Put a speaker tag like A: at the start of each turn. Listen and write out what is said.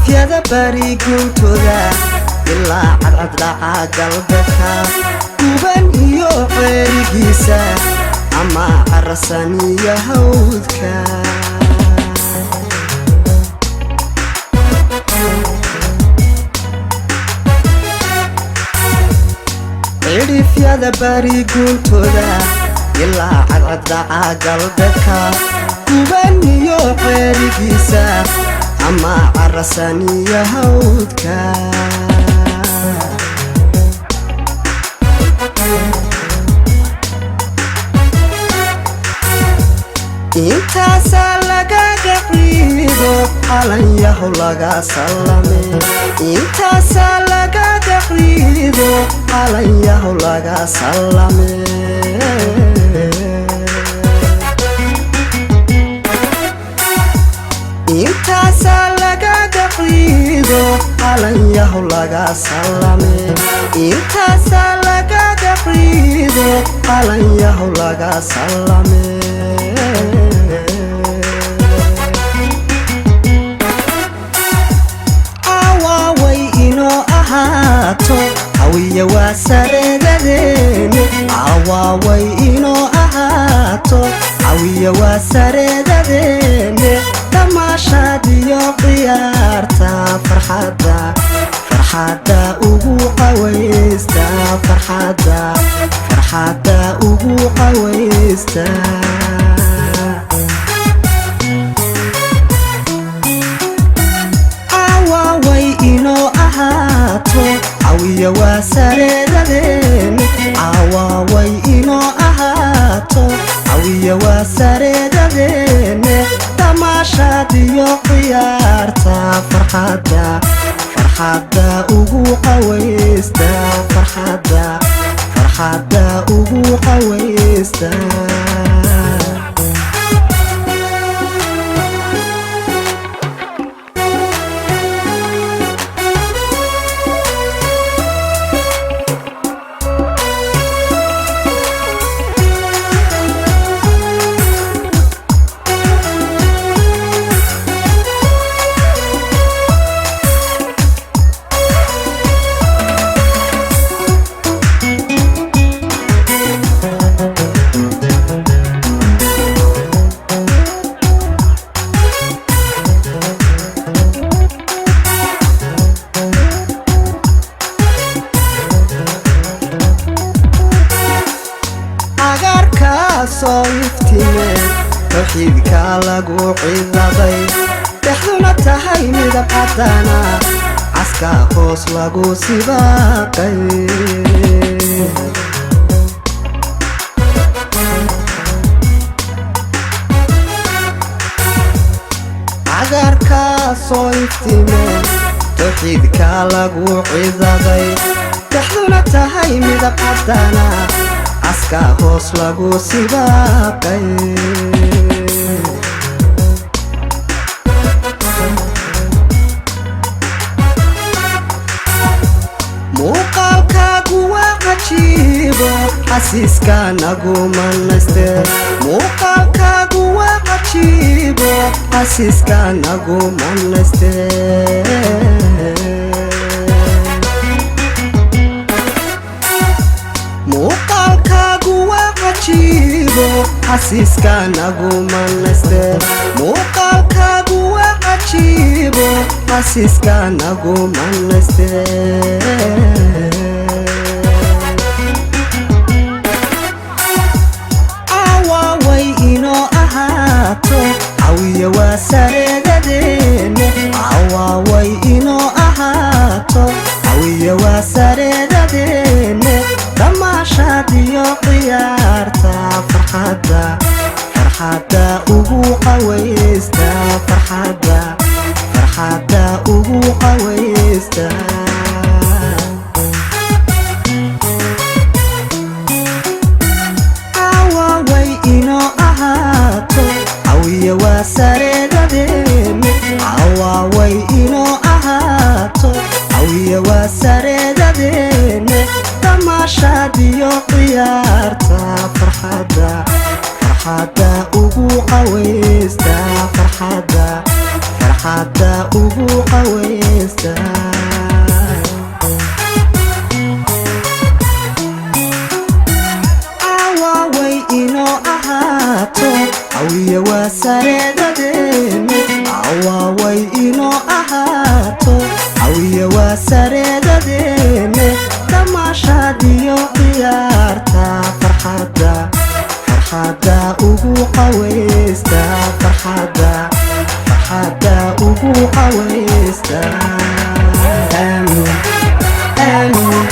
A: cirifyada bariguntooda ilaa cadcadlaca galbeedka guban iyo ceerigiisa ama carasan iyo hawdka cirifyada bariguntooda ilaa cadcadlaca galbeedka guban iyo ceerigiisa ama carasan iyo hawdka intaasaa lagaga ciido calanyahu laga sallame intaasaa lagaga ciido calanyahu laga sallame intaasaa lagaga ciido calanyahu laga sallame intaasaa lagaga ciido calanyahu laga sallame awaaway inoo ahaato hawiya waa sareedadeene awaaway inoo ahaato hawiya waa sareedadeene tamaashaad iyo ciyaarta farxadda ugu qawaysta farxadda ugu qawaysta awaaway inoo ahaato hawiya waa sareedadeene awaaway inoo ahaato hawiya waa sareedadeene tamaashaad iyo ciyaarta farxadda ugu qawaysta farxadda ugu qawaysta soo iftime tawxiidka lagu cidaday dhexduna tahay midab cadana caska hoos lagu sibaaqay cagaarka soo iftime tawxiidka lagu cidaday dhexduna tahay midab cadana caska hoos lagu sibaaqay muuqaalkaagu waa cajiibo xasiiska nagu manayste muuqaalkaagu waa cajiibo xasiiska nagu manayste muuqaalkaagu waa cajiibo xasiiska nagu manayste muuqaalkaagu waa cajiibo xasiiska nagu manayste awaaway inoo ahaato hawiya waa sareedadeene awaaway inoo ahaato hawiya waa sareedadeene tamaashaad iyo ciyaarta farxadda ugu qawaysta farxadda ugu qawaysta awaaway inoo ahaato hawiya waa sareedadeene awaaway inoo ahaato hawiya waa sareedadeene tamaashaad iyo ciyaarta farxadda ugu qawaysta farxadda farxadda ugu qaweysta way inoo ahaato cawiya waa sareedadeena way inoo ahaato cawiya waa sareedadeena tamaashadiyo ciyaarta farxadda ugu qaweysta farxadda ugu qaweysta aamin aamin